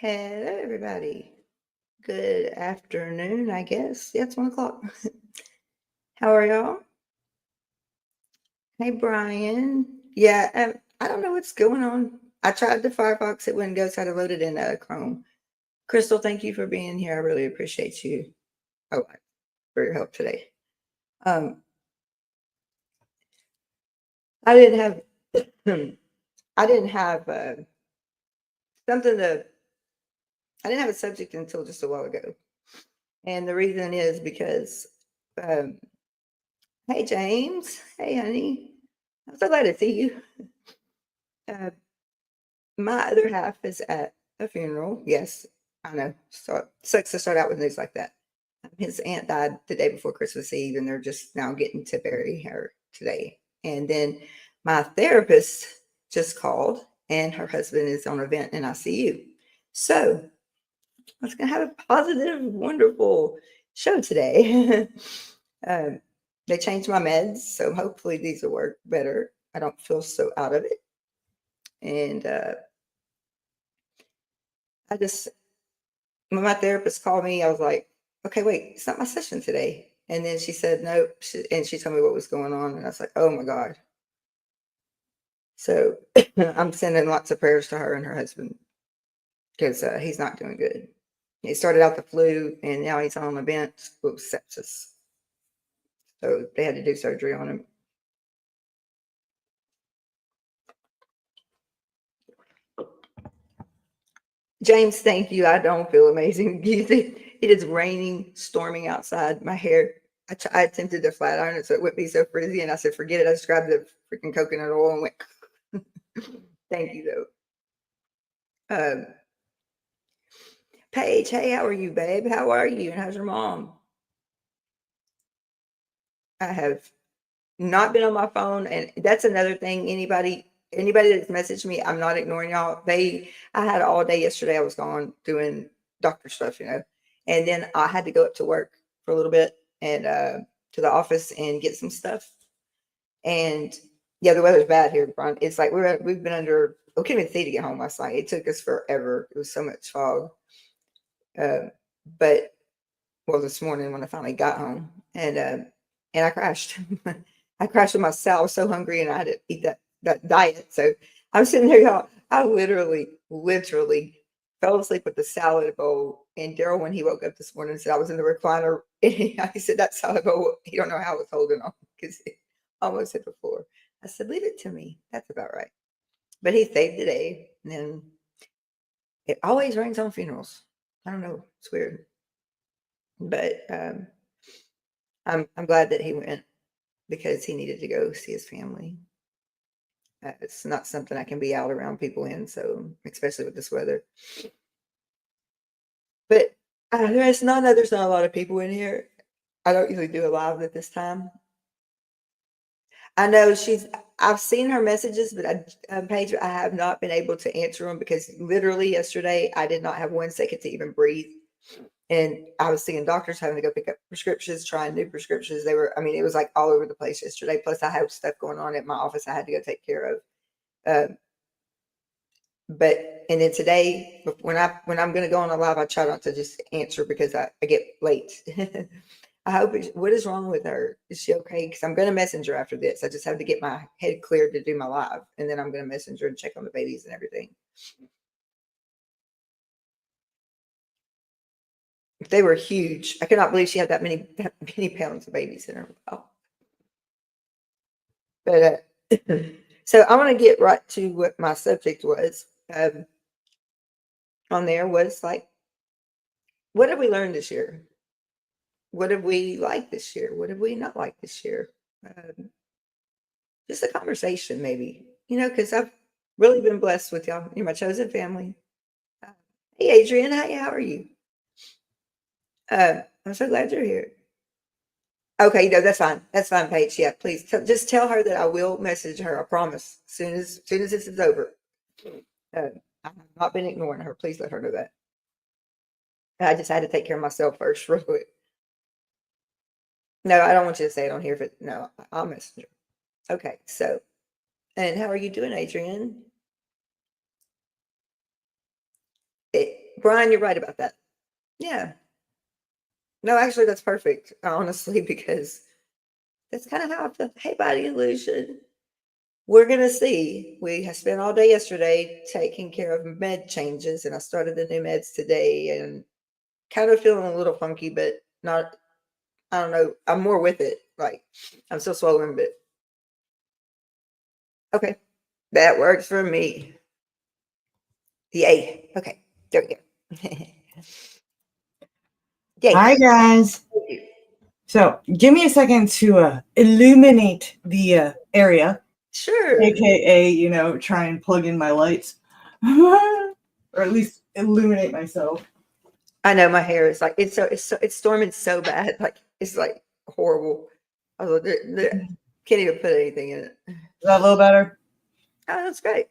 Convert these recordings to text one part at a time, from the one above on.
Hello, everybody. Good afternoon, I guess. Yeah, it's 1 o'clock. How are y'all? Hey, Brian. Yeah, I don't know what's going on. I tried the Firefox, it wouldn't go, so I had to load it in Chrome. Crystal, thank you for being here. I really appreciate you a lot for your help today. Um, I didn't have, I didn't have something to, I didn't have a subject until just a while ago. And the reason is because um, hey, James. Hey, honey. I'm so glad to see you. Uh, my other half is at a funeral. Yes, I know. So sucks to start out with news like that. His aunt died the day before Christmas Eve, and they're just now getting to bury her today. And then my therapist just called, and her husband is on a vent in ICU. So I was going to have a positive, wonderful show today. um, they changed my meds, so hopefully these will work better. I don't feel so out of it. And I just, when my therapist called me, I was like, okay, wait, it's not my session today. And then she said, nope. And she told me what was going on. And I was like, oh my God. So I'm sending lots of prayers to her and her husband because he's not doing good. He started out the flu and now he's on a bench with sepsis. So they had to do surgery on him. James, thank you. I don't feel amazing. It is raining, storming outside. My hair, I attempted to flat iron it so it wouldn't be so frizzy. And I said, forget it. I just grabbed the freaking coconut oil and went, thank you, though. Paige, hey, how are you, babe? How are you? And how's your mom? I have not been on my phone. And that's another thing. Anybody that's messaged me, I'm not ignoring y'all. I had all day yesterday. I was gone doing doctor stuff, and then I had to go up to work for a little bit and to the office and get some stuff. And yeah, the weather's bad here, Brian. It's like we've been under. We couldn't even see to get home last night. It took us forever. It was so much fog. Uh, but well, this morning when I finally got home, and I crashed. I crashed with myself. I was so hungry, and I had to eat that diet. So I'm sitting there, y'all. I literally fell asleep with the salad bowl. And Daryl, when he woke up this morning, said I was in the recliner. And he said that salad bowl. He don't know how it was holding on because it almost hit the floor. I said, leave it to me. That's about right. But he saved the day. And then it always rains on funerals. I don't know. It's weird. But I'm glad that he went because he needed to go see his family. It's not something I can be out around people in, so especially with this weather. But there's not a lot of people in here. I don't usually do a live at this time. I know I've seen her messages, but Paige, I have not been able to answer them because literally yesterday I did not have 1 second to even breathe. And I was seeing doctors having to go pick up prescriptions, trying new prescriptions. I mean, it was like all over the place yesterday. Plus, I had stuff going on at my office I had to go take care of. Um, and then today, when I'm going to go on a live, I try not to just answer because I get late. I hope what is wrong with her? Is she okay? Because I'm going to message her after this. I just have to get my head cleared to do my live, and then I'm going to message her and check on the babies and everything. They were huge. I cannot believe she had that many pounds of babies in her. Oh. But so I want to get right to what my subject was. On there was like, what have we learned this year? What have we liked this year? What have we not liked this year? Um, just a conversation, maybe, because I've really been blessed with y'all. You're my chosen family. Uh, hey, Adrian, hi, how are you? I'm so glad you're here. Okay, no, that's fine. That's fine, Paige. Yeah, please just tell her that I will message her. I promise. Soon as this is over. Uh, I have not been ignoring her. Please let her know that. I just had to take care of myself first, real quick. No, I don't want you to say it on here. But no, I'll message her. Okay, so, and how are you doing, Adrian? Brian, you're right about that. Yeah. No, actually, that's perfect, honestly, because that's kind of how I feel. Hey, Body Illusion. We're going to see. We have spent all day yesterday taking care of med changes, and I started the new meds today and kind of feeling a little funky, but not, I don't know. I'm more with it. Like, I'm still swallowing, but okay. That works for me. Yay. Okay. There we go. Yay. Hi, guys. So give me a second to illuminate the area, Sure. aka, try and plug in my lights, or at least illuminate myself. I know my hair is like it's storming so bad, like it's like horrible. I was like, can't even put anything in it. Is that a little better? Oh, that's great.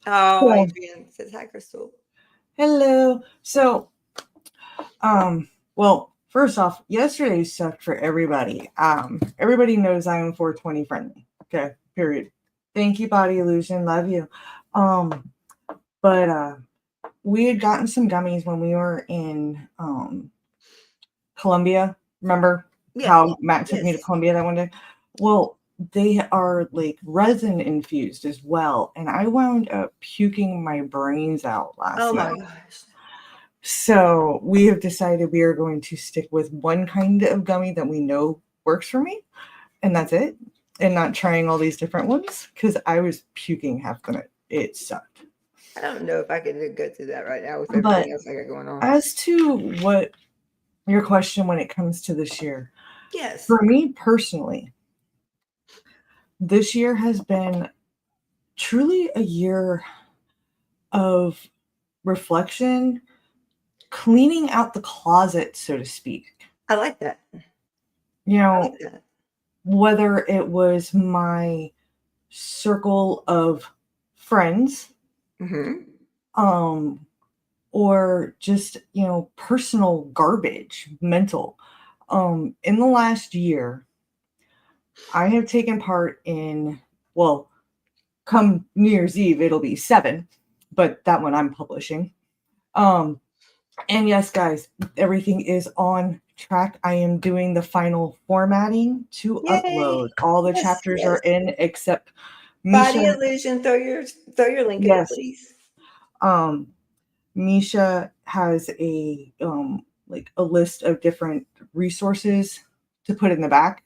Oh, Cool. Adrian says hi, Crystal. Hello. So, well, first off, yesterday sucked for everybody. Everybody knows I am 420 friendly. Okay, period. Thank you, Body Illusion. Love you. But we had gotten some gummies when we were in Colombia. Remember how Matt took me to Colombia that one day? Well, they are like resin infused as well, and I wound up puking my brains out last night. Oh my gosh. So we have decided we are going to stick with one kind of gummy that we know works for me, and that's it, and not trying all these different ones because I was puking half the night. It sucked. I don't know if I can go through that right now with everything else I got going on. As to what your question when it comes to this year, yes, for me personally, this year has been truly a year of reflection, cleaning out the closet, so to speak. I like that. Whether it was my circle of friends, or just, personal garbage, mental. In the last year, I have taken part in, well, come New Year's Eve, it'll be 7, but that one I'm publishing. And yes, guys, everything is on track. I am doing the final formatting to upload. All the chapters are in except Body Illusion. Throw your link in, please. Misha has a list of different resources to put in the back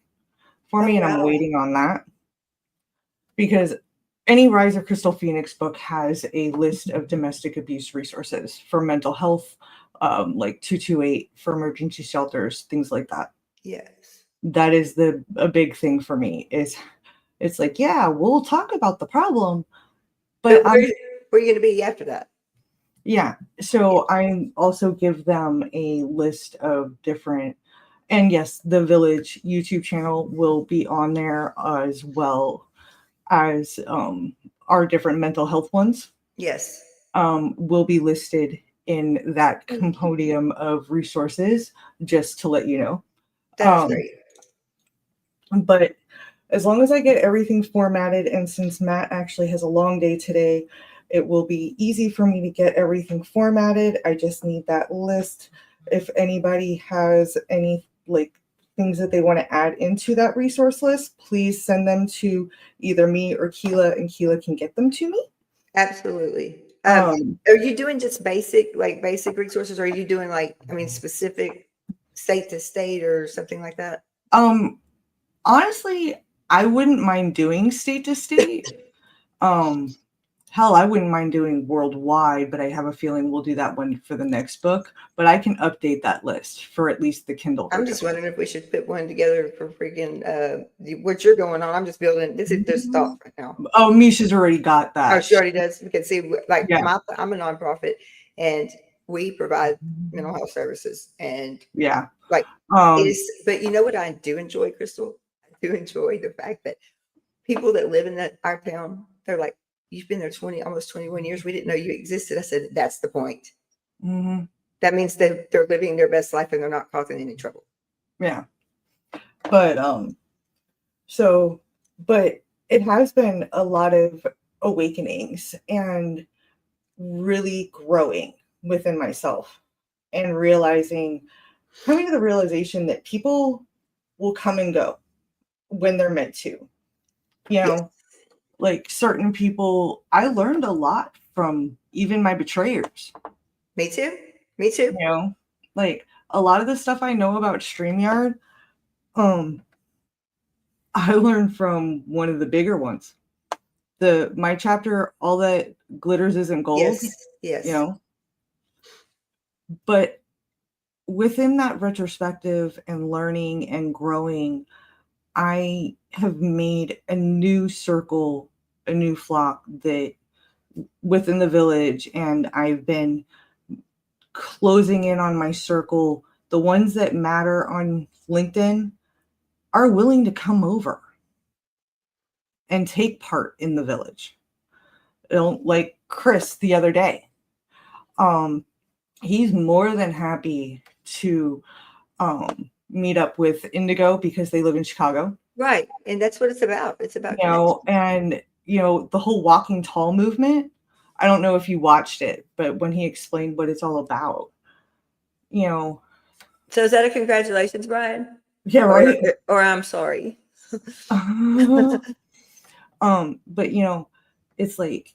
for me, and I'm waiting on that because any Rise of Crystal Phoenix book has a list of domestic abuse resources for mental health, like 228 for emergency shelters, things like that. Yes, that is a big thing for me. It's like, yeah, we'll talk about the problem, but where are you going to be after that? Yeah. So I also give them a list of different, and yes, the Village YouTube channel will be on there as well as our different mental health ones. Yes. Will be listed in that compendium of resources, just to let you know. That's great. But as long as I get everything formatted, and since Matt actually has a long day today, it will be easy for me to get everything formatted. I just need that list. If anybody has any things that they want to add into that resource list, please send them to either me or Keela, and Keela can get them to me. Absolutely. Are you doing just basic resources, or are you doing specific state to state or something like that? Honestly, I wouldn't mind doing state to state. Hell, I wouldn't mind doing worldwide, but I have a feeling we'll do that one for the next book. But I can update that list for at least the Kindle version. I'm just wondering if we should put one together for freaking what you're going on. I'm just building. This is just thought right now. Oh, Misha's already got that. Oh, she already does. You can see, I'm a nonprofit, and we provide mental health services, and but you know what I do enjoy, Crystal? I do enjoy the fact that people that live in our town, they're like, you've been there almost 21 years. We didn't know you existed. I said, that's the point. Mm-hmm. That means that they're living their best life and they're not causing any trouble. Yeah. But but it has been a lot of awakenings and really growing. within myself and coming to the realization that people will come and go when they're meant to. You Yes. know, like certain people, I learned a lot from even my betrayers. Me too. Me too. You know, like a lot of the stuff I know about StreamYard, um, I learned from one of the bigger ones. My chapter, All That Glitters Isn't Gold, Yes. Yes. you know. But within that retrospective and learning and growing, I have made a new circle, a new flock that within the village, and I've been closing in on my circle. The ones that matter on LinkedIn are willing to come over and take part in the village. Like Chris the other day. He's more than happy to meet up with Indigo because they live in Chicago. Right. And that's what it's about. It's about You know, and the whole Walking Tall movement. I don't know if you watched it, but when he explained what it's all about, So is that a congratulations, Brian? yeah, right. Or I'm sorry. But it's like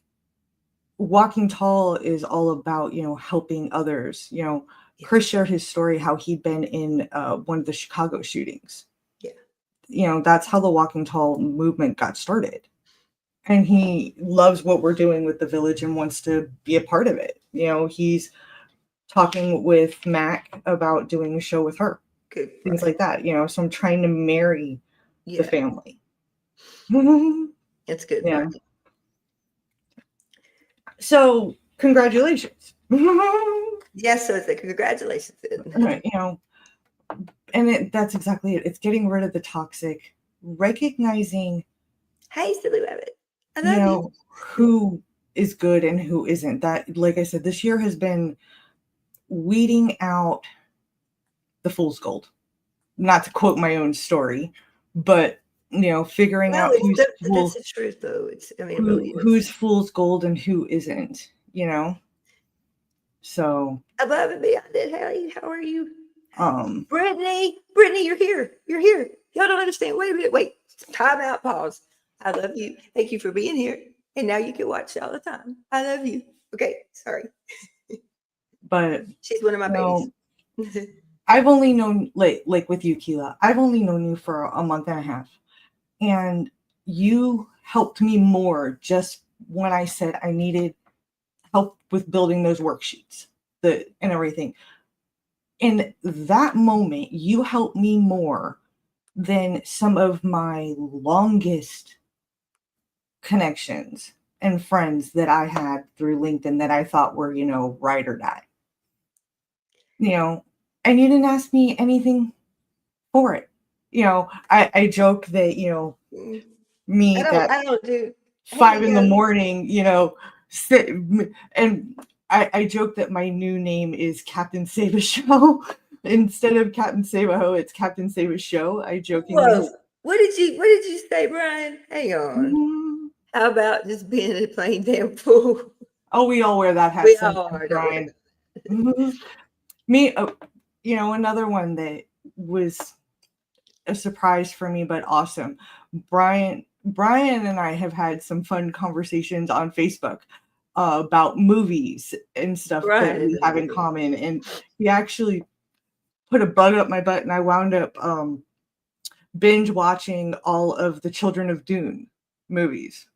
Walking Tall is all about helping others. Chris shared his story how he'd been in one of the Chicago shootings. Yeah. That's how the Walking Tall movement got started. And he loves what we're doing with the village and wants to be a part of it. He's talking with Mac about doing a show with her. Good. Things like that. So I'm trying to marry the family. It's good. Yeah. Right? So congratulations. Yes, so it's a congratulations. Right, and that's exactly it. It's getting rid of the toxic, recognizing, hey, silly rabbit, I love you. Who is good and who isn't. That, like I said, this year has been weeding out the fool's gold. Not to quote my own story, but figuring out who's that's the truth, though. It really is. Who's fool's gold and who isn't. So above and beyond it, Haley, how are you? Brittany, you're here. You're here. Y'all don't understand. Wait a minute. Wait. Time out. Pause. I love you. Thank you for being here. And now you can watch all the time. I love you. Okay. Sorry. But she's one of my babies. I've only known like with you, Keela, I've only known you for a month and a half. And you helped me more just when I said I needed help with building those worksheets and everything. In that moment, you helped me more than some of my longest connections and friends that I had through LinkedIn that I thought were, ride or die. And you didn't ask me anything for it. I joke that, me I don't do 5 a.m, sit and I joke that my new name is Captain Save a Show. Instead of Captain Save a Ho, it's Captain Save a Show. I jokingly. Whoa. What did you say, Brian? Hang on. How about just being a plain damn fool? Oh, we all wear that hat. We all are, Brian. Me, another one that was a surprise for me, but awesome. Brian and I have had some fun conversations on Facebook about movies and stuff that we have in common. And he actually put a bug up my butt, and I wound up binge watching all of the Children of Dune movies.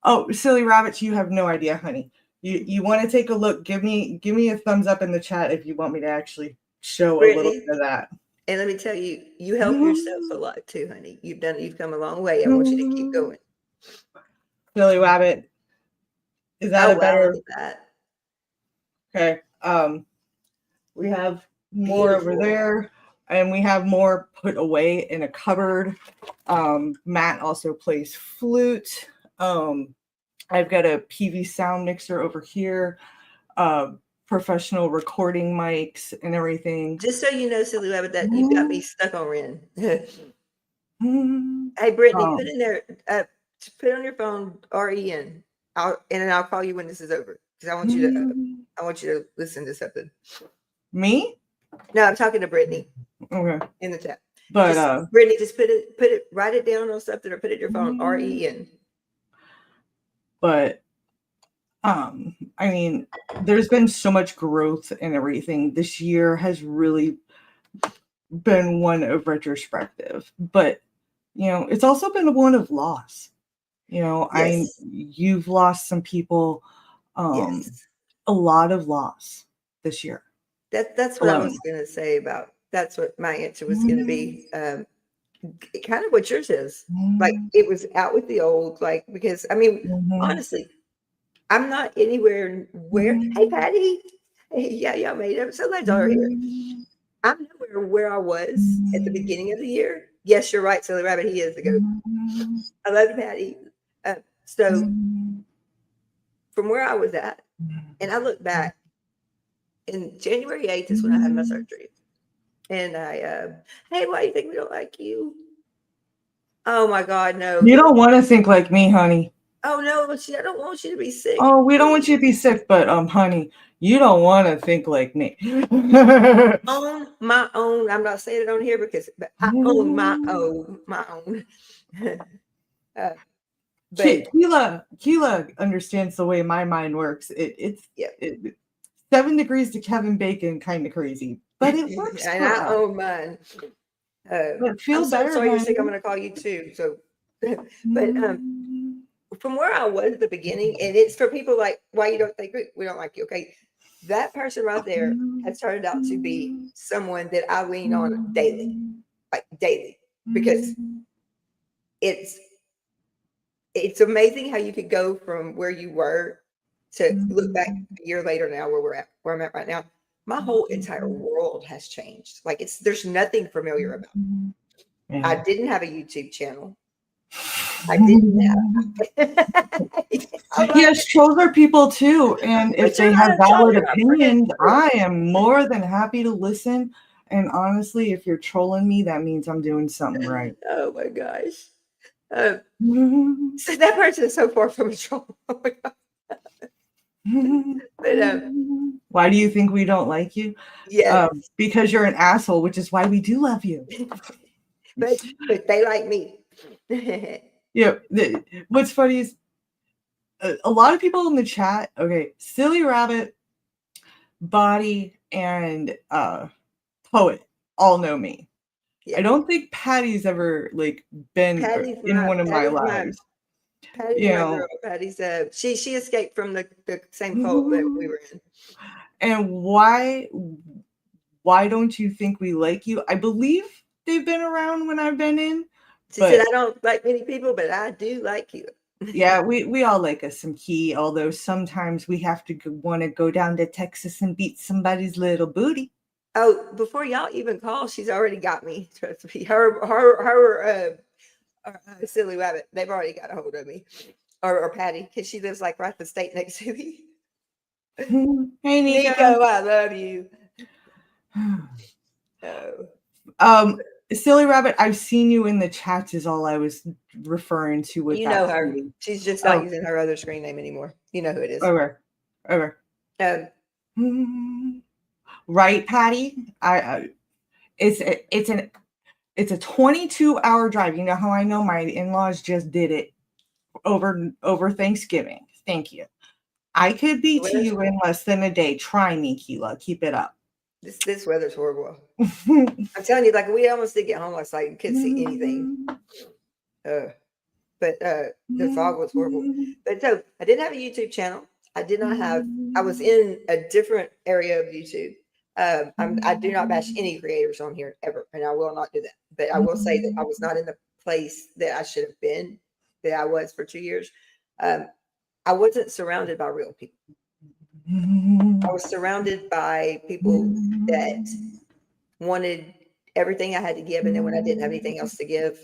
Oh, silly rabbits, you have no idea, honey. You want to take a look? Give me a thumbs up in the chat if you want me to actually show a little bit of that. And let me tell you, you help yourself a lot too, honey. You've come a long way. I want you to keep going. Silly rabbit. Is that better? Okay. We have more over there, and we have more put away in a cupboard. Matt also plays flute. I've got a PV sound mixer over here, professional recording mics and everything. Just so you know, silly rabbit, that you've got me stuck on Ren. Hey, Brittany, put in there, put on your phone REN. I'll call you when this is over. because I want you to listen to something. Me? No, I'm talking to Brittany Okay. in the chat. But Brittany, just write it down on something or put it in your phone. REN. But I mean, there's been so much growth and everything. This year has really been one of retrospective, but it's also been one of loss. Yes. You've lost some people, Yes. a lot of loss this year. That's what I was going to say about. That's what my answer was going to be. Kind of what yours is. Like it was out with the old. Like because I mean, honestly, I'm not anywhere where. Hey, Patty. Hey, yeah, y'all made it. I'm so glad y'all are here. I'm nowhere where I was at the beginning of the year. Yes, you're right, Silly Rabbit. He is the goat. I love you, Patty. So from where I was at, and I look back, in January 8th is when I had my surgery. And hey, why do you think we don't like you? Oh my God, no. You don't want to think like me, honey. Oh no, I don't want you to be sick. Oh, we don't want you to be sick, but honey, you don't want to think like me. On my own. I'm not saying it on here but I own my own. But Keela understands the way my mind works. It's 7 degrees to Kevin Bacon, kind of crazy, but it works. And I own mine. But feel I'm better. So sorry you're sick. I'm going to call you too. So, but from where I was at the beginning, and it's for people like why you don't think we don't like you. Okay, that person right there has turned out to be someone that I lean on daily, like daily, because it's amazing how you could go from where you were to look back a year later now where I'm at right now. My whole entire world has changed. Like there's nothing familiar about it. I didn't have a YouTube channel. I didn't have. Yes, trolls are people too, and if they have valid opinions, I am more than happy to listen. And honestly, if you're trolling me, that means I'm doing something right. Oh my gosh. So that person is so far from a troll. Oh my God. But why do you think we don't like you? Yeah, because you're an asshole, which is why we do love you. but they like me. Yeah. What's funny is a lot of people in the chat. Okay, Silly Rabbit, Body, and Poet all know me. Yeah. I don't think Patty's ever been in one of my lives. Patty's my girl. Patty's she escaped from the same cult that we were in. And why don't you think we like you? I believe they've been around when I've been in. She said I don't like many people, but I do like you. Yeah, we all like us some Key, although sometimes we have to want to go down to Texas and beat somebody's little booty. Oh, before y'all even call, she's already got me. Trust me. Her Silly Rabbit, they've already got a hold of me. Or Patty, because she lives like right the state next to me. Hey, Nico, I love you. Oh. Silly Rabbit, I've seen you in the chats is all I was referring to with you know her. She's just not using her other screen name anymore. You know who it is. Over. Right, Patty? It's a 22-hour drive. You know how I know? My in-laws just did it over Thanksgiving. Thank you. I could be to you in less than a day. Try me, Keela. Keep it up. This weather's horrible. I'm telling you, like we almost did get home last night and couldn't see anything. But the fog was horrible. But so I didn't have a YouTube channel. I did not have. I was in a different area of YouTube. I do not bash any creators on here ever, and I will not do that. But I will say that I was not in the place that I should have been, that I was for 2 years. I wasn't surrounded by real people. I was surrounded by people that wanted everything I had to give, and then when I didn't have anything else to give,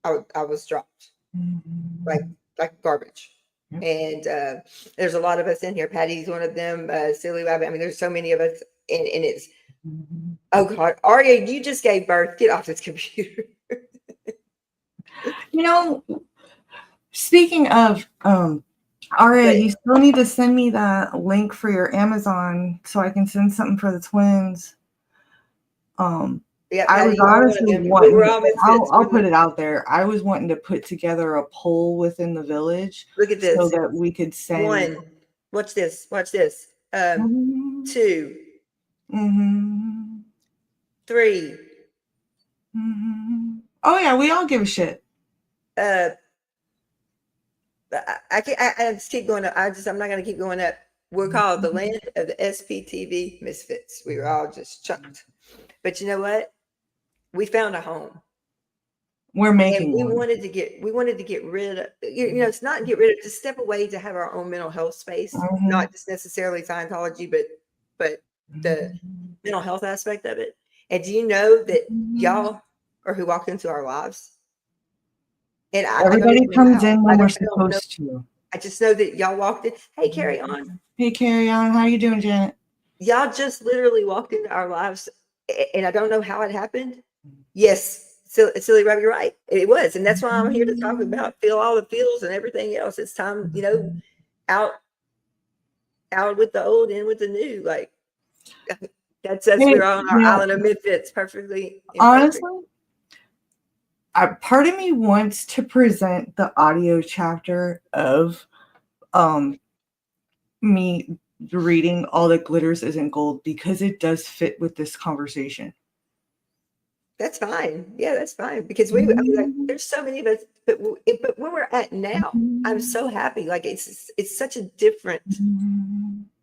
I was dropped like garbage. And there's a lot of us in here. Patty's one of them. Silly Rabbit. I mean, there's so many of us, and it's oh God, Aria, you just gave birth. Get off this computer. Speaking of Aria, But you still need to send me that link for your Amazon so I can send something for the twins. Um, yeah, I was Patty, you are one of honestly them. We're wanting, all misfits. I'll put it out there. I was wanting to put together a poll within the village Look at so this. that we could send. One. Watch this. Watch this. Mhm, Two, mhm, three. mhm. Oh, yeah, we all give a shit. Uh, I can't. I just keep going up. I'm not going to keep going up. We're called the land of the SPTV misfits. We were all just chucked. But you know what? We found a home. We're And making one. we wanted to get rid of, it's not get rid of, just step away to have our own mental health space, Mhm, not just necessarily Scientology, but the mental health aspect of it. And do you know that mhm. y'all are who walked into our lives? And I don't Everybody even know comes how. in I when don't, they're I don't know. supposed to. I just know that y'all walked in. Hey, carry on. Hey, Carry On, how you doing, Janet? Y'all just literally walked into our lives, and I don't know how it happened. Yes, silly Rob, you're right. It was, and that's why I'm here to talk about feel all the feels and everything else. It's time, out out with the old, in with the new. Like that's us. Hey, We're on our island of misfits, perfectly imperfect. honestly, part of me wants to present the audio chapter of um me reading All That Glitters Isn't Gold because it does fit with this conversation. That's fine. Yeah, that's fine because I mean, like, there's so many of us, but where we're at now, I'm so happy. Like it's such a different.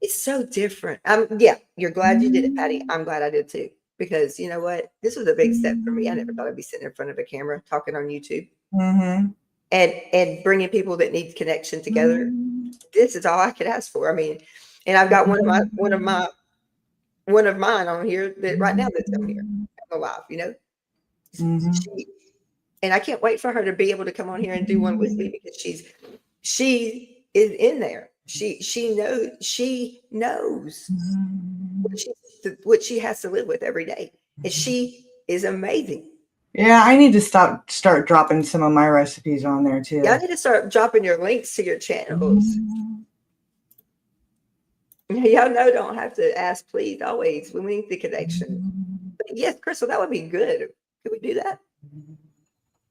It's so different. Yeah, you're glad you did it, Patty. I'm glad I did too. Because you know what? This was a big step for me. I never thought I'd be sitting in front of a camera talking on YouTube Mm-hmm. and bringing people that need connection together. This is all I could ask for. I mean, and I've got one of mine on here that right now that's on here alive. She and I can't wait for her to be able to come on here and do one with me because she is in there. She knows what she has to live with every day. And she is amazing. Yeah, I need to start dropping some of my recipes on there Y'all too. need to start dropping your links to your channels. Y'all know don't have to ask, please, always. We need the connection. But yes, Crystal, that would be good. Could we do that? Just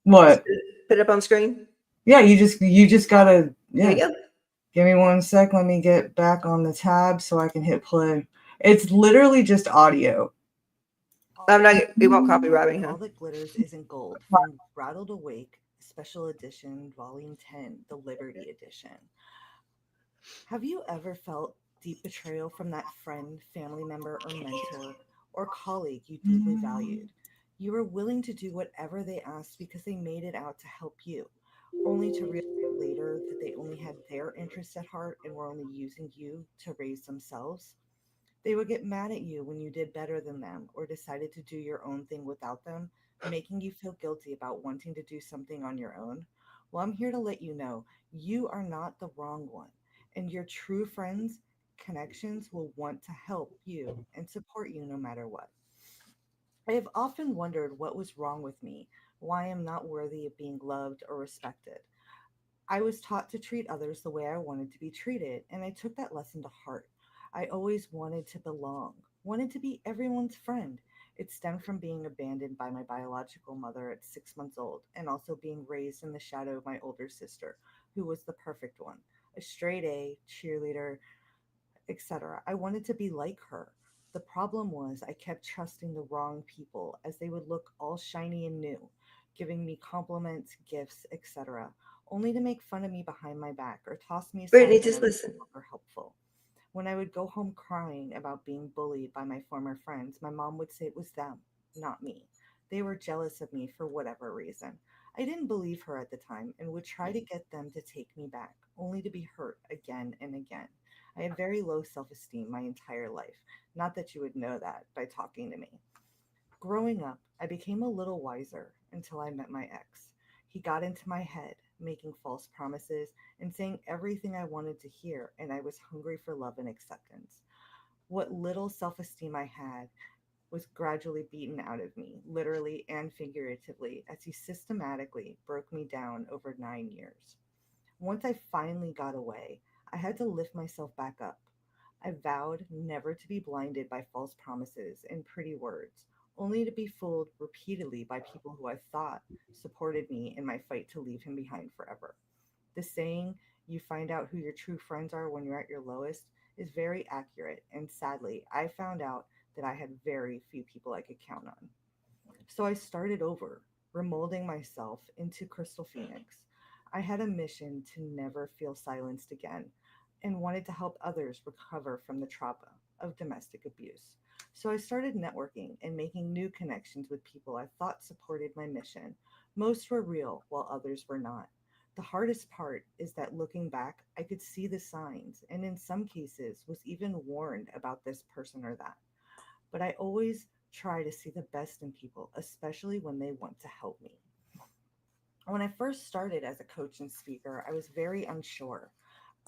What? put it up on screen. Yeah, you just gotta, There you yeah. go. Give me 1 sec. Let me get back on the tab so I can hit play. It's literally just audio. I'm not. It won't copyright me, huh? All That Glitters Isn't Gold from Rattled Awake, Special Edition, Volume 10, the Liberty Edition. Have you ever felt deep betrayal from that friend, family member, or mentor, or colleague you deeply valued? You were willing to do whatever they asked because they made it out to help you, only to realize later that they only had their interests at heart and were only using you to raise themselves? They would get mad at you when you did better than them or decided to do your own thing without them, making you feel guilty about wanting to do something on your own. Well, I'm here to let you know you are not the wrong one, and your true friends, connections will want to help you and support you no matter what. I have often wondered what was wrong with me, why I'm not worthy of being loved or respected. I was taught to treat others the way I wanted to be treated, and I took that lesson to heart. I always wanted to belong, wanted to be everyone's friend. It stemmed from being abandoned by my biological mother at 6 months old, and also being raised in the shadow of my older sister, who was the perfect one, a straight A, cheerleader, etc. I wanted to be like her. The problem was I kept trusting the wrong people as they would look all shiny and new, giving me compliments, gifts, etc., only to make fun of me behind my back or toss me Brittany, aside when I just was listen. no longer helpful. When I would go home crying about being bullied by my former friends, my mom would say it was them, not me. They were jealous of me for whatever reason. I didn't believe her at the time and would try to get them to take me back, only to be hurt again and again. I had very low self esteem my entire life. Not that you would know that by talking to me. Growing up, I became a little wiser until I met my ex. He got into my head, making false promises and saying everything I wanted to hear, and I was hungry for love and acceptance. What little self esteem I had was gradually beaten out of me, literally and figuratively, as he systematically broke me down over 9 years. Once I finally got away, I had to lift myself back up. I vowed never to be blinded by false promises and pretty words, only to be fooled repeatedly by people who I thought supported me in my fight to leave him behind forever. The saying, you find out who your true friends are when you're at your lowest, is very accurate, and sadly, I found out that I had very few people I could count on. So I started over, remolding myself into Crystal Phoenix. I had a mission to never feel silenced again and wanted to help others recover from the trauma of domestic abuse. So I started networking and making new connections with people I thought supported my mission. Most were real, while others were not. The hardest part is that looking back, I could see the signs and in some cases was even warned about this person or that. But I always try to see the best in people, especially when they want to help me. When I first started as a coach and speaker, I was very unsure.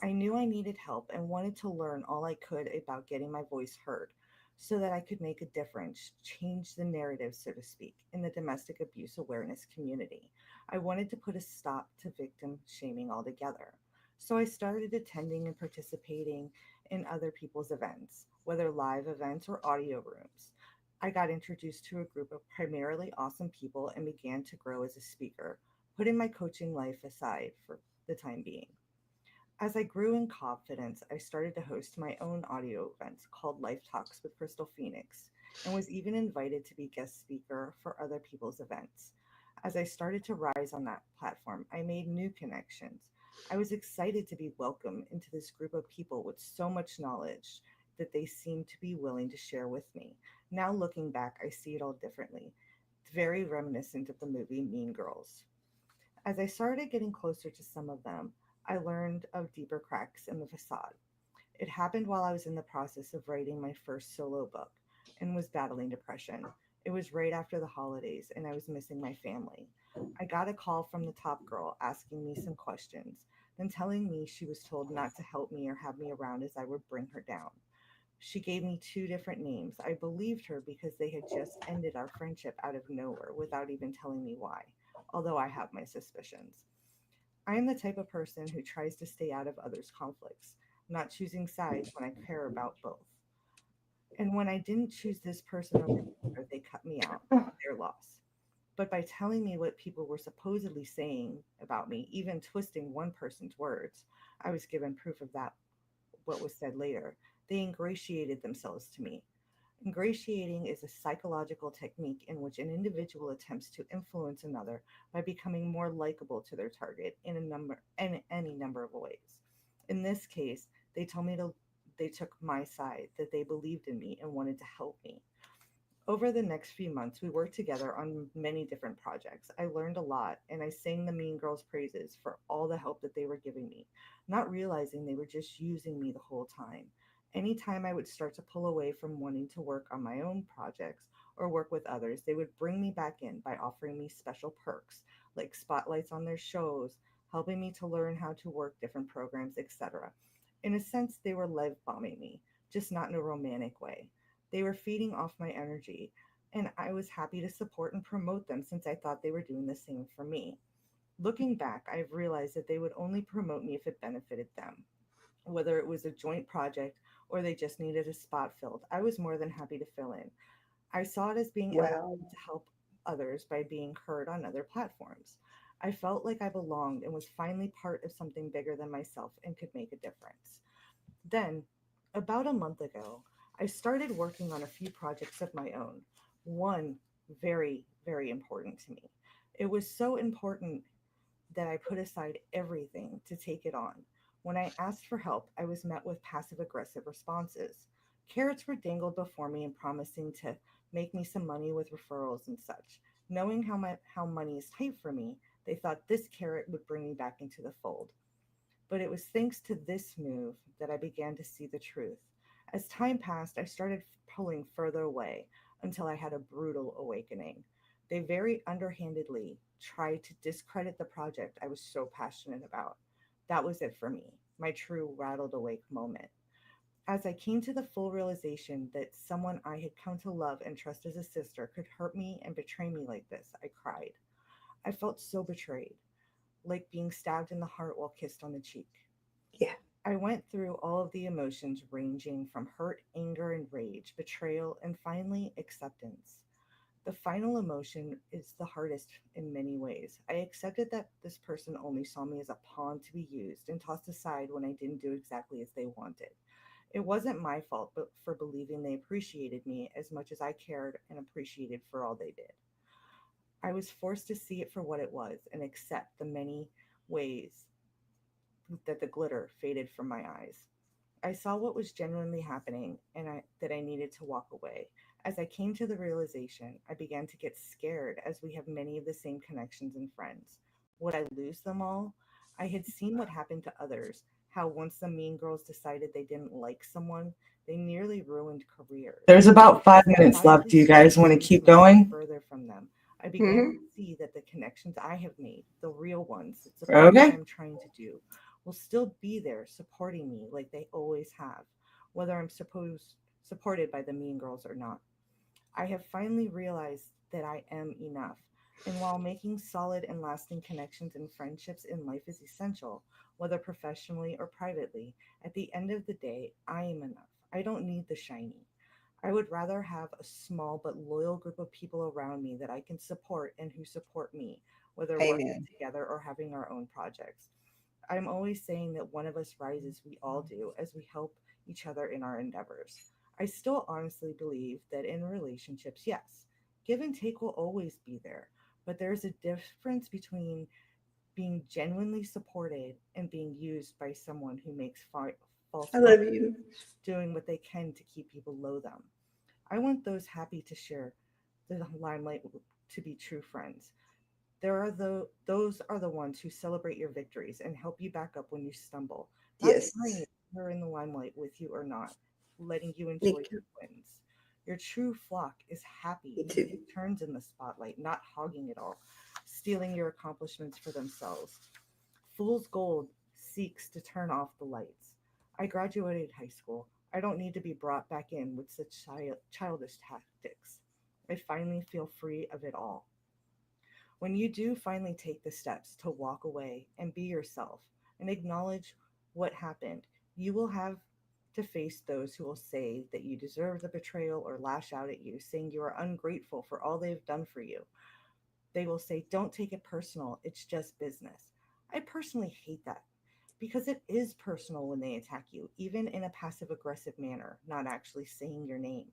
I knew I needed help and wanted to learn all I could about getting my voice heard so that I could make a difference, change the narrative, so to speak, in the domestic abuse awareness community. I wanted to put a stop to victim shaming altogether. So I started attending and participating in other people's events, whether live events or audio rooms. I got introduced to a group of primarily awesome people and began to grow as a speaker, putting my coaching life aside for the time being. As I grew in confidence, I started to host my own audio events called Life Talks with Crystal Phoenix and was even invited to be guest speaker for other people's events. As I started to rise on that platform, I made new connections. I was excited to be welcomed into this group of people with so much knowledge that they seemed to be willing to share with me. Now looking back, I see it all differently. It's very reminiscent of the movie Mean Girls. As I started getting closer to some of them, I learned of deeper cracks in the facade. It happened while I was in the process of writing my first solo book and was battling depression. It was right after the holidays and I was missing my family. I got a call from the top girl asking me some questions, then telling me she was told not to help me or have me around as I would bring her down. She gave me two different names. I believed her because they had just ended our friendship out of nowhere without even telling me why, although I have my suspicions. I am the type of person who tries to stay out of others' conflicts, not choosing sides when I care about both. And when I didn't choose this person over the other, they cut me out, their loss. But by telling me what people were supposedly saying about me, even twisting one person's words, I was given proof of that, what was said later. They ingratiated themselves to me. Ingratiating is a psychological technique in which an individual attempts to influence another by becoming more likable to their target in any number of ways. In this case, they took my side, that they believed in me and wanted to help me. Over the next few months, we worked together on many different projects. I learned a lot and I sang the Mean Girls praises for all the help that they were giving me, not realizing they were just using me the whole time. Anytime I would start to pull away from wanting to work on my own projects or work with others, they would bring me back in by offering me special perks like spotlights on their shows, helping me to learn how to work different programs, etc. In a sense, they were love bombing me, just not in a romantic way. They were feeding off my energy, and I was happy to support and promote them since I thought they were doing the same for me. Looking back, I've realized that they would only promote me if it benefited them. Whether it was a joint project or they just needed a spot filled, I was more than happy to fill in. I saw it as being Well, eligible to help others by being heard on other platforms. I felt like I belonged and was finally part of something bigger than myself and could make a difference. Then, about a month ago, I started working on a few projects of my own. One very, very important to me. It was so important that I put aside everything to take it on. When I asked for help, I was met with passive aggressive responses. Carrots were dangled before me and promising to make me some money with referrals and such. Knowing how money is tight for me, they thought this carrot would bring me back into the fold. But it was thanks to this move that I began to see the truth. As time passed, I started pulling further away until I had a brutal awakening. They very underhandedly tried to discredit the project I was so passionate about. That was it for me, my true rattled awake moment. As I came to the full realization that someone I had come to love and trust as a sister could hurt me and betray me like this, I cried. I felt so betrayed. like being stabbed in the heart while kissed on the cheek. Yeah. I went through all of the emotions ranging from hurt, anger, and rage, betrayal, and finally acceptance. The final emotion is the hardest in many ways. I accepted that this person only saw me as a pawn to be used and tossed aside when I didn't do exactly as they wanted. It wasn't my fault but for believing they appreciated me as much as I cared and appreciated for all they did. I was forced to see it for what it was and accept the many ways that the glitter faded from my eyes. I saw what was genuinely happening and that I needed to walk away. As I came to the realization, I began to get scared as we have many of the same connections and friends. Would I lose them all? I had seen what happened to others, how once the mean girls decided they didn't like someone, they nearly ruined careers. There's about Yes. 5 minutes left. Do you guys want to keep going? Mm-hmm. Further from them. I began to see that the connections I have made, the real ones that support what Okay. I'm trying to do, will still be there supporting me like they always have, whether I'm supported by the mean girls or not. I have finally realized that I am enough. And while making solid and lasting connections and friendships in life is essential, whether professionally or privately, at the end of the day, I am enough. I don't need the shiny. I would rather have a small but loyal group of people around me that I can support and who support me, whether working Amen. together or having our own projects. I'm always saying that one of us rises, we all do, as we help each other in our endeavors. I still honestly believe that in relationships, yes, give and take will always be there, but there's a difference between being genuinely supported and being used by someone who makes false I love promises, you. doing what they can to keep people low them. I want those happy to share the limelight to be true friends. Those are the ones who celebrate your victories and help you back up when you stumble, not Yes. caring if they're in the limelight with you or not, letting you enjoy Me, your wins. Your true flock is happy me to too. take turns in the spotlight, not hogging it all, stealing your accomplishments for themselves. Fool's gold seeks to turn off the lights. I graduated high school. I don't need to be brought back in with such childish tactics. I finally feel free of it all. When you do finally take the steps to walk away and be yourself and acknowledge what happened, you will have to face those who will say that you deserve the betrayal or lash out at you, saying you are ungrateful for all they've done for you. They will say, don't take it personal, it's just business. I personally hate that because it is personal when they attack you, even in a passive aggressive manner, not actually saying your name.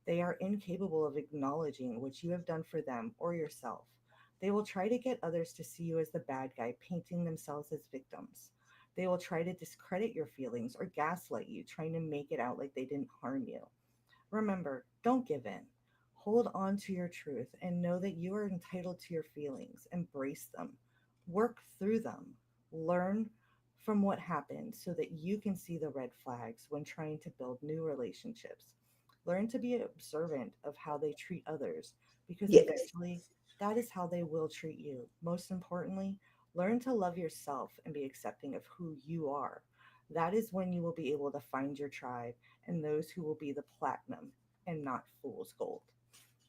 They are incapable of acknowledging what you have done for them or yourself. They will try to get others to see you as the bad guy, painting themselves as victims. They will try to discredit your feelings or gaslight you, trying to make it out like they didn't harm you. Remember, don't give in. Hold on to your truth and know that you are entitled to your feelings. Embrace them. Work through them. Learn from what happened so that you can see the red flags when trying to build new relationships. Learn to be observant of how they treat others because Yes. eventually that is how they will treat you. Most importantly, learn to love yourself and be accepting of who you are. That is when you will be able to find your tribe and those who will be the platinum and not fool's gold.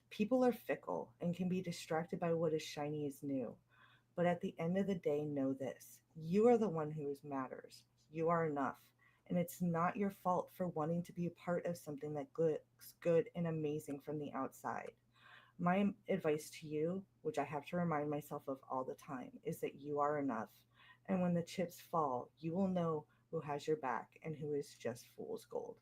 People are fickle and can be distracted by what is shiny is new. But at the end of the day, know this: you are the one who matters. You are enough. And it's not your fault for wanting to be a part of something that looks good and amazing from the outside. My advice to you, which I have to remind myself of all the time, is that you are enough. And when the chips fall, you will know who has your back and who is just fool's gold.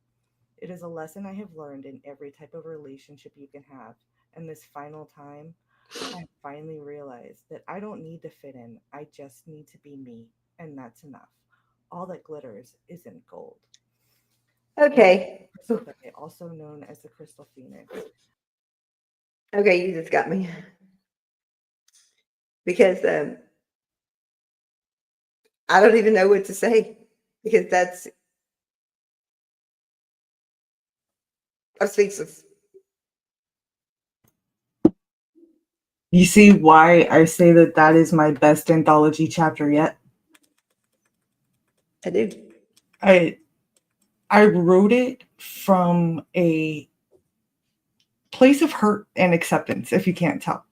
It is a lesson I have learned in every type of relationship you can have. And this final time, I finally realized that I don't need to fit in. I just need to be me. And that's enough. All that glitters isn't gold. Okay. Crystal Bay, also known as the Crystal Phoenix. Okay, you just got me. Because I don't even know what to say. Because I'm speechless. You see why I say that that is my best anthology chapter yet? I do. I I wrote it from a place of hurt and acceptance, if you can't tell.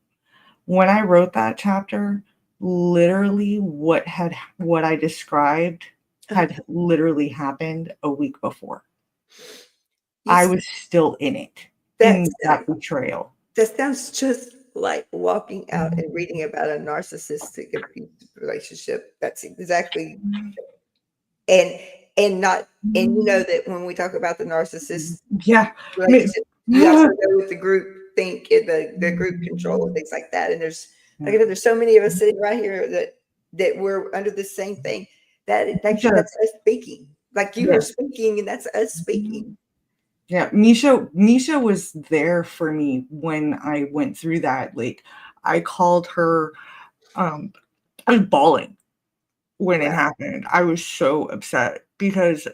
When I wrote that chapter, literally what I described had literally happened a week before. You I s- was still in it, that in that betrayal. that sounds just like walking out and reading about a narcissistic abusive relationship. That's exactly and not and you know that when we talk about the narcissist Yeah. relationship, you also Yeah. know with the group think and the group control and things like that. And there's like I said, there's so many of us sitting right here that we're under the same thing. Sure. That's us speaking. Like you Yeah. are speaking, and that's us speaking. Yeah, Misha was there for me when I went through that. Like, I called her, um, I was bawling when it Wow. happened. I was so upset because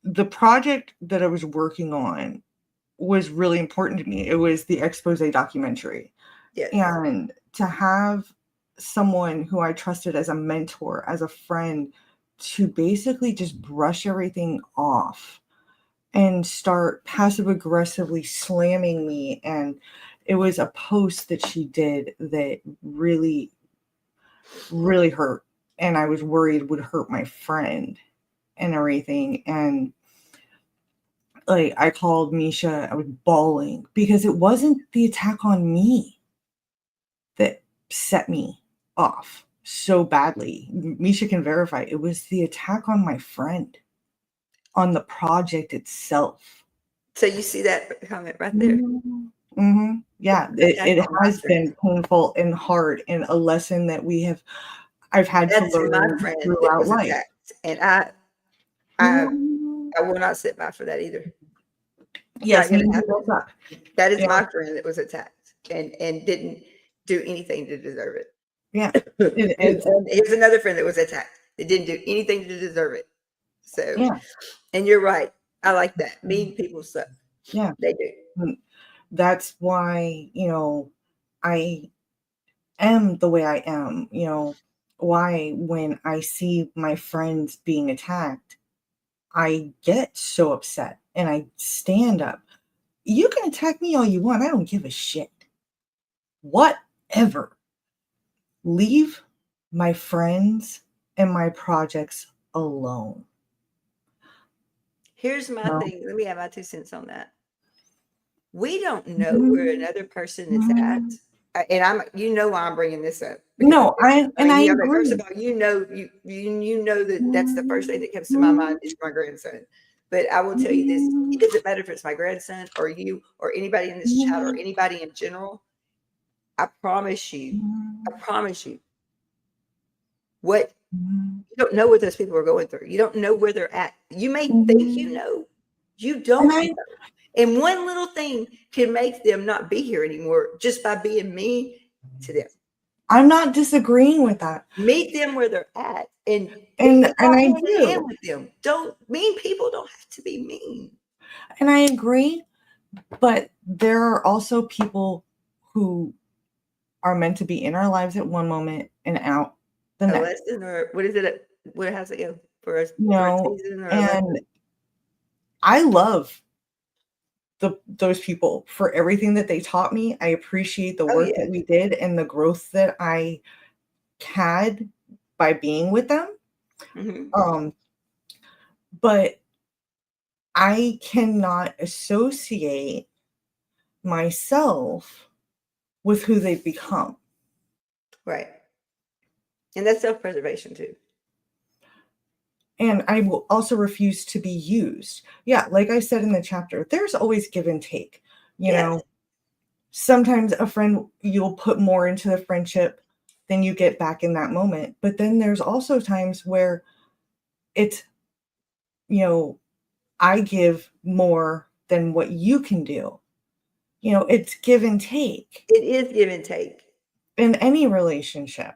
the project that I was working on was really important to me. It was the expose documentary. Yes. And to have someone who I trusted as a mentor, as a friend, to basically just brush everything off and start passive aggressively slamming me. And it was a post that she did that really, really hurt. And I was worried would hurt my friend and everything. And like, I called Misha, I was bawling because it wasn't the attack on me that set me off so badly. Misha can verify it was the attack on my friend, on the project itself. So you see that comment right there. Mhm. Mhm. Yeah, Attack it on my has friend. been painful and hard, and a lesson that I've had to That's my learn friend that throughout was life. attacked, and I Mhm. I will not sit by for that either. It's not Yes, me going to and you happen. both up. That is Yeah, my friend that was attacked and didn't do anything to deserve it. yeah. And It's here's another friend that was attacked that didn't do anything to deserve it. So, yeah, and you're right. I like that. Mean people suck. yeah. They do. Mm, that's why, I am the way I am, why when I see my friends being attacked, I get so upset and I stand up. You can attack me all you want. I don't give a shit. Whatever. Leave my friends and my projects alone. Here's my No. thing. Let me have my 2 cents on that. We don't know where Mhm. another person is at. Mhm. And why I'm bringing this up because No, I first agree. of all, you know that that's the first thing that comes to my mind Mhm. is my grandson. But I will tell you this: it Mhm. doesn't matter if it's my grandson or you or anybody in this chat or Mhm. anybody in general. I promise you, what Mhm. you don't know what those people are going through. You don't know where they're at. You may think you Mhm. know, you And don't. I And one little thing can make them not be here anymore just by being mean to them. I'm not disagreeing with that. Meet them where they're at and And walk I hand in hand do. with them. Don't mean people don't have to be mean. And I agree, but there are also people who are meant to be in our lives at one moment and out the A next, lesson or what is it? What has it go you for a know, season or a and lesson? I love those people for everything that they taught me. I appreciate the Oh work yeah. that we did and the growth that I had by being with them. Hmm. Um, but I cannot associate myself with who they've become. Right. And that's self-preservation too. And I will also refuse to be used. Yeah, like I said in the chapter, there's always give and take. You Yes. know, sometimes a friend, you'll put more into the friendship than you get back in that moment. But then there's also times where it's, you know, I give more than what you can do. It's give and take It is give and take. in any relationship,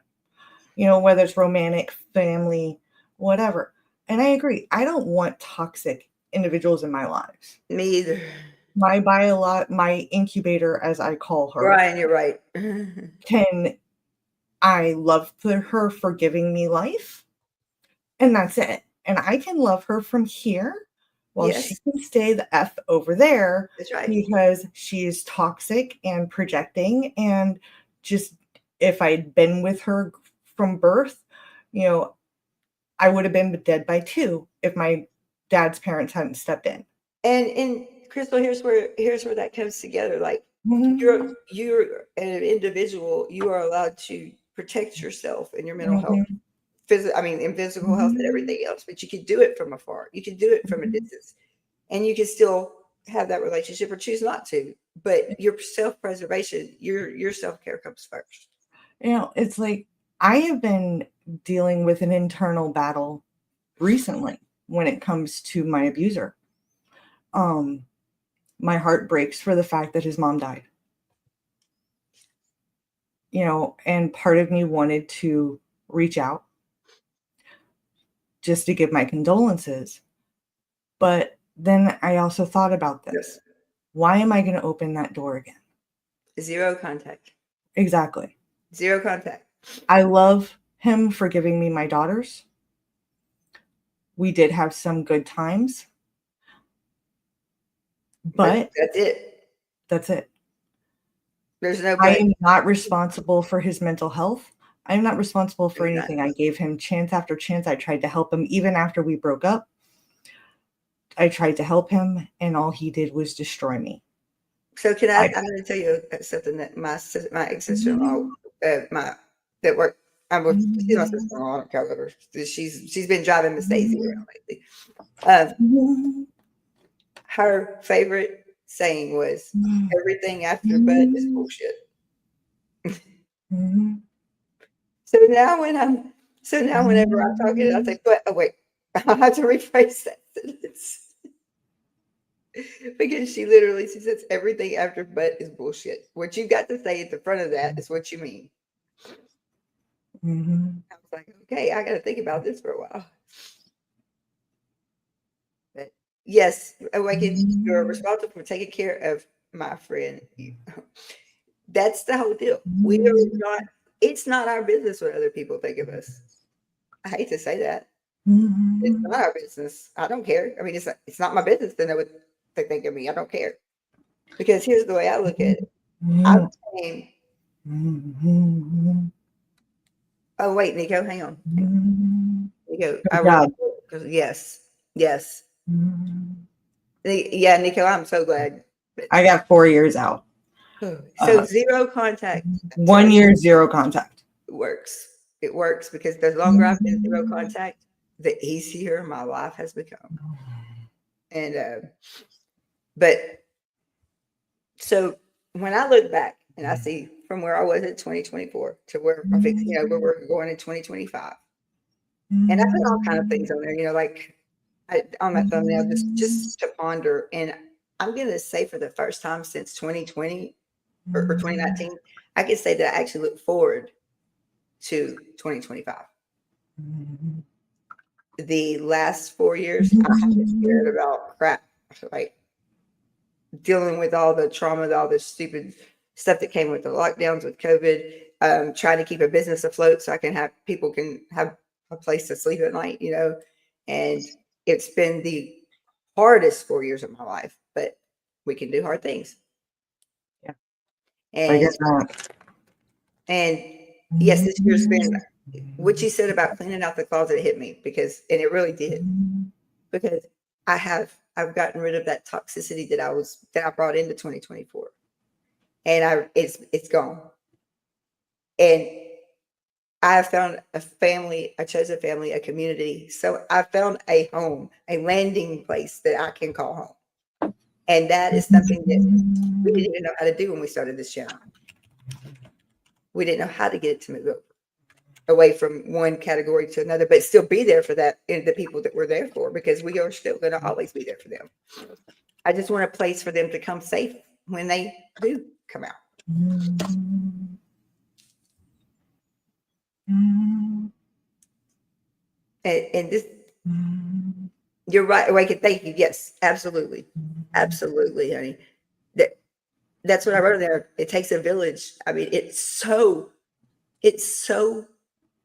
whether it's romantic, family, whatever. And I agree. I don't want toxic individuals in my lives. Me either. My incubator, as I call her, Brian, you're right. can I love her for giving me life, and that's it. And I can love her from here while she Yes, can stay the F over there that's right. because she is toxic and projecting and just if I'd been with her from birth, you know, I would have been dead by 2 if my dad's parents hadn't stepped in. And Crystal, here's where that comes together. Like Mhm. you're an individual, you are allowed to protect yourself and your mental health, Mhm. and physical health and Mhm. everything else, but you can do it from afar. You can do it from a Mhm. distance, and you can still have that relationship or choose not to. But your self-preservation, your self-care comes first. You know, it's like I have been dealing with an internal battle recently when it comes to my abuser. Um, my heart breaks for the fact that his mom died. You know, and part of me wanted to reach out just to give my condolences. But then I also thought about Yes. this. Why am I going to open that door again? Zero contact. Exactly. Zero contact. I love him for giving me my daughters. We did have some good times, But but that's it. that's it. There's no I but. am not responsible for his mental health. I'm not responsible for You're not. anything. I gave him chance after chance. I tried to help him even after we broke up. I tried to help him, and all he did was destroy me. So can I? I I'm going to tell you something that my ex sister-in-law, Mhm. my that work. I'm with. She's my Mhm. sister-in-law. I don't care about her. She's been driving Miss Daisy Mhm. around lately. Um, Mhm. her favorite saying was, "Everything after but is Mhm. bullshit." Mhm. So now whenever I'm talking, I say, "But oh wait, I have to rephrase that sentence." Because she says everything after but is bullshit. What you got to say at the front of that is what you mean. Mhm. I was like, okay, I got to think about this for a while. But yes, Awaken, you're Mhm. responsible for taking care of my friend. That's the whole deal. We are Mhm. not, it's not our business what other people think of us. I hate to say that. It's Mhm. not our business. I don't care. I mean, it's not my business to know what they think of me. I don't care. Because here's the way I look at it. I'm Mhm. saying, Mhm. oh, wait, Nico, hang on. Hang on. Mhm. Nico, I Good wrote, job. because yes, yes. Mhm. Yeah, Nico, I'm so glad. But, I got 4 years out. so Uh, zero contact. I'm 1 telling you, year, 0 contact. it works. It works because the longer I've been zero Mhm. contact, the easier my life has become. And but so when I look back and I see from where I was in 2024 to where I'm fixing, where we're going in 2025, and I put all kind of things on there, like on my thumbnail, just to ponder. And I'm gonna say for the first time since 2020 or 2019, I can say that I actually look forward to 2025. The last 4 years, I have been scared about crap, like dealing with all the trauma, all the stupid stuff that came with the lockdowns with COVID, trying to keep a business afloat so I can have people can have a place to sleep at night, and it's been the hardest 4 years of my life, but we can do hard things. Yeah, I And get that. and yes, this year's been what you said about cleaning out the closet hit me and it really did because I've gotten rid of that toxicity that I brought into 2024, and it's gone. And I have found a family, a chosen family, a community. So I found a home, a landing place that I can call home. And that is something that we didn't even know how to do when we started this channel. We didn't know how to get it to move over away from one category to another, but still be there for that and the people that we're there for, because we are still going to always be there for them. I just want a place for them to come safe when they do come out. And this, you're right, Awaken. Thank you. Yes, absolutely. Absolutely, honey. That that's what I wrote there. It takes a village. I mean, it's so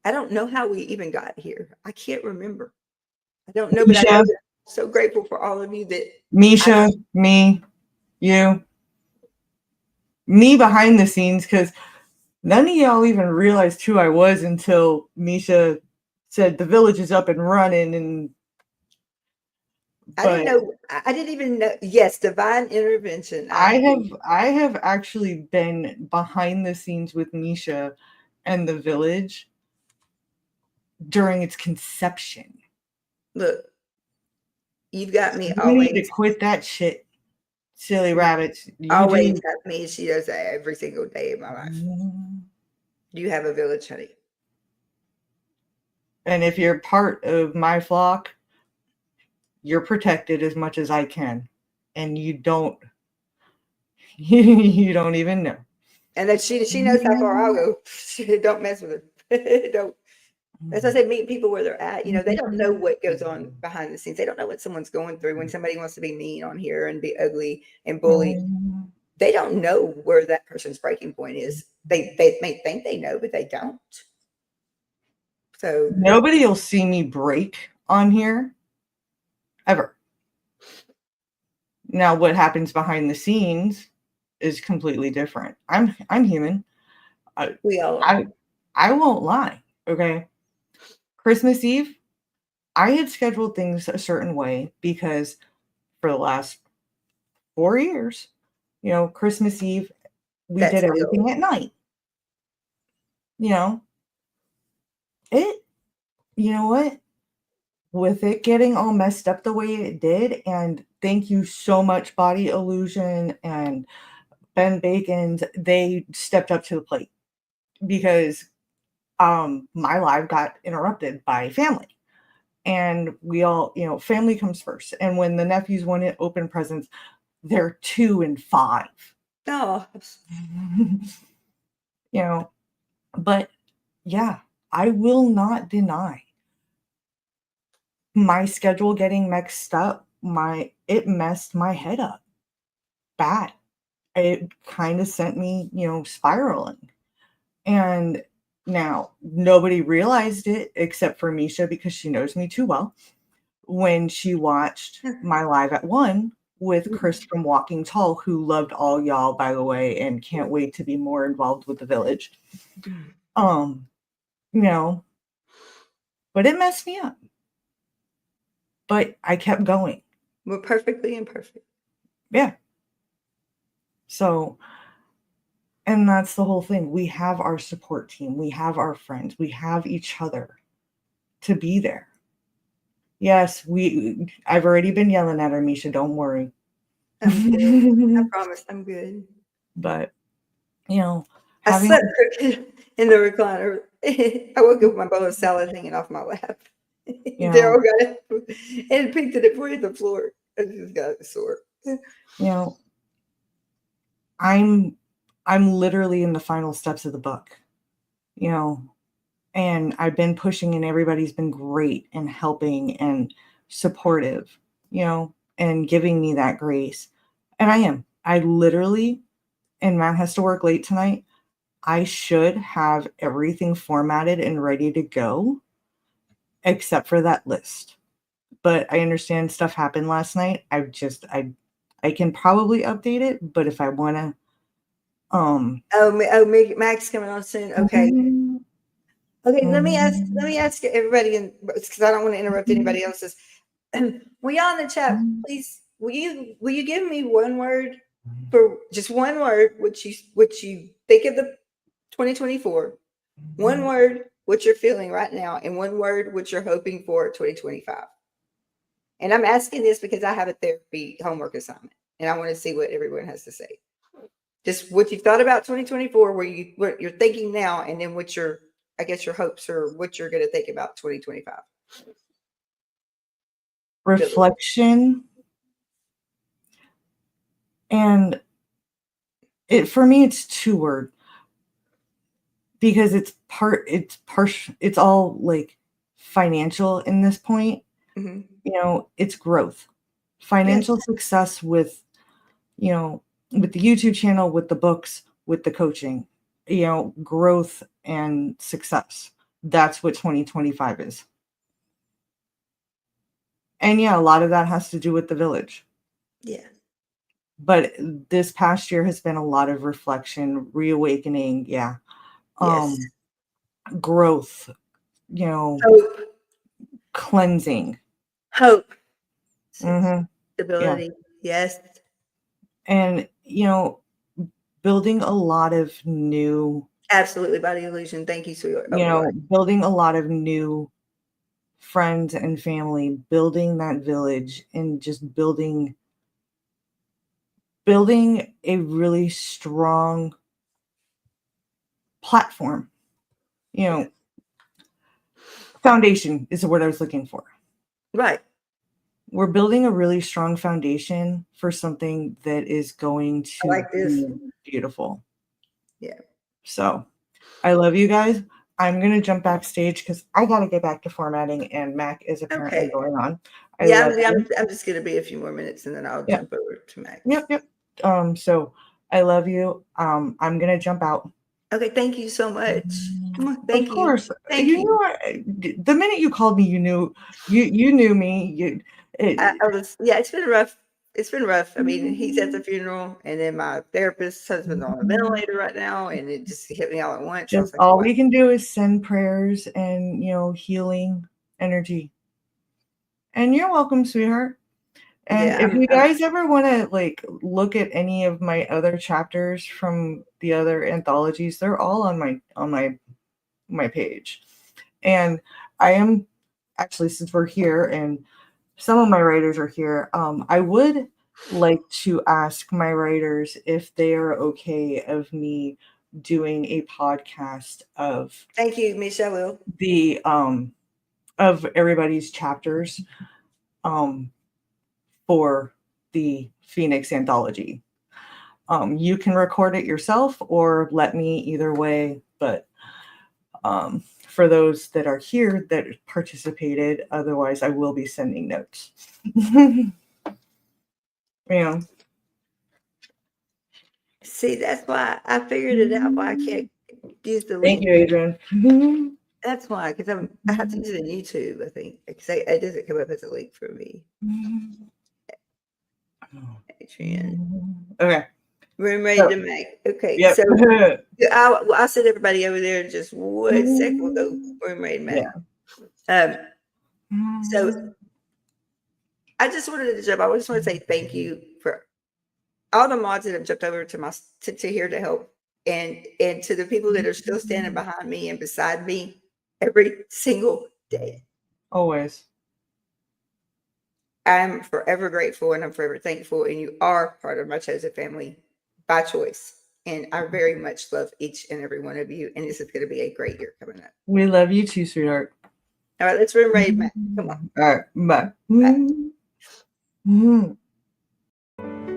I don't know how we even got here. I can't remember. I don't know, but I know Misha, that I'm so grateful for all of you that I Misha, me, you, me behind the scenes, because None of y'all even realized who I was until Misha said the village is up and running. And I didn't but know. I didn't even know. Yes, divine intervention. I have actually been behind the scenes with Misha and the village during its conception. Look, you've got me You need to always. quit that shit, silly You rabbits. You always do. have me. She does that every single day of my life. You have a village, honey. And if you're part of my flock, you're protected as much as I can. And you don't you don't even know. And that she knows how far I'll go. Don't mess with her. Don't. As I said, meet people where they're at. They don't know what goes on behind the scenes. They don't know what someone's going through when somebody wants to be mean on here and be ugly and bully. They don't know where that person's breaking point is. They may think they know, but they don't. So Nobody will see me break on here ever. Now, what happens behind the scenes is completely different. I'm human. we all are. I won't lie. Okay. Christmas Eve, I had scheduled things a certain way because for the last 4 years, Christmas Eve, we That's did the everything goal. at night. You know, it, you know what? With it getting all messed up the way it did, and thank you so much, Body Illusion and Ben Bacon's, they stepped up to the plate because my live got interrupted by family. And we all, family comes first. And when the nephews want to open presents, they're 2 and 5. No, But yeah, I will not deny my schedule getting mixed up. It messed my head up bad. It kind of sent me, spiraling. And now nobody realized it except for Misha because she knows me too well. When she watched my live at 1 with Chris from Walking Tall, who loved all y'all, by the way, and can't wait to be more involved with the village. You know, but it messed me up. But I kept going. we're perfectly imperfect. Yeah. So, and that's the whole thing. We have our support team. We have our friends. We have each other to be there. Yes, I've already been yelling at her, Misha. Don't worry. I'm good. I promise I'm good. But, I slept crooked in the recliner. I woke up with my bowl of salad hanging off my lap. Daryl got it and picked it up right the floor. I just got sore. I'm literally in the final steps of the book, and I've been pushing and everybody's been great and helping and supportive, and giving me that grace. And I literally, and Matt has to work late tonight. I should have everything formatted and ready to go except for that list. But I understand stuff happened last night. I can probably update it, but if I want to Max coming on soon. Okay. Okay, let me ask everybody, and because I don't want to interrupt anybody else's. Will y'all in the chat, please? Will you give me one word for just one word, which you think of the 2024, one word what you're feeling right now, and one word what you're hoping for 2025. And I'm asking this because I have a therapy homework assignment, and I want to see what everyone has to say. Just what you've thought about 2024, what you're thinking now, and then what your hopes or what you're going to think about 2025. reflection. And for me, it's 2 word because it's all like financial in this point. It's growth, financial success with the YouTube channel, with the books, with the coaching, growth and success. That's what 2025 is. And yeah, a lot of that has to do with the village. Yeah. But this past year has been a lot of reflection, reawakening. Yeah. Yes. growth, Hope. cleansing. Hope. Yeah. Stability. Yes. And, building a lot of new, Absolutely. Body illusion. Thank you, sweetheart. Oh, Lord. building a lot of new friends and family, building that village and just building a really strong platform. Foundation is the word I was looking for. Right. We're building a really strong foundation for something that is going I to like this. be beautiful. Yeah. So I love you guys. I'm going to jump backstage because I got to get back to formatting and Mac is apparently Okay. going on. Yeah, I'm just going to be a few more minutes and then I'll Yep. jump over to Max. Yep. So I love you. I'm going to jump out. Okay. Thank you so much. Thank you. Of course. Thank you. Knew the minute you called me, you knew me. It's been rough. It's been rough. I mean, he's at the funeral, and then my therapist's husband's on a ventilator right now, and it just hit me all at once. I was like, all wow. we can do is send prayers and healing energy. And you're welcome, sweetheart. And Yeah, if you guys ever want to look at any of my other chapters from the other anthologies, they're all on my page. And I am actually, since we're here and some of my writers are here, I would like to ask my writers if they are okay of me doing a podcast of thank you, Michelle. Will the of everybody's chapters for the Phoenix anthology. You can record it yourself or let me, either way, but for those that are here that participated, otherwise I will be sending notes. See, that's why I figured it out. Why I can't use the link. Thank you, Adrian. That's why, because I have to use it in YouTube. I think because it doesn't come up as a link for me. Adrian. Okay. Room ready to make. Okay. Yep. So I'll send everybody over there in just 1 second. We'll go room ready to make. Yeah. So I just wanted to jump. I just want to say thank you for all the mods that have jumped over to here to help, and to the people that are still standing behind me and beside me every single day. Always. I'm forever grateful and I'm forever thankful, and you are part of my chosen family by choice. And I very much love each and every one of you. And this is going to be a great year coming up. We love you too, sweetheart. All right, let's room raid, Matt. Come on. All right, bye. Bye.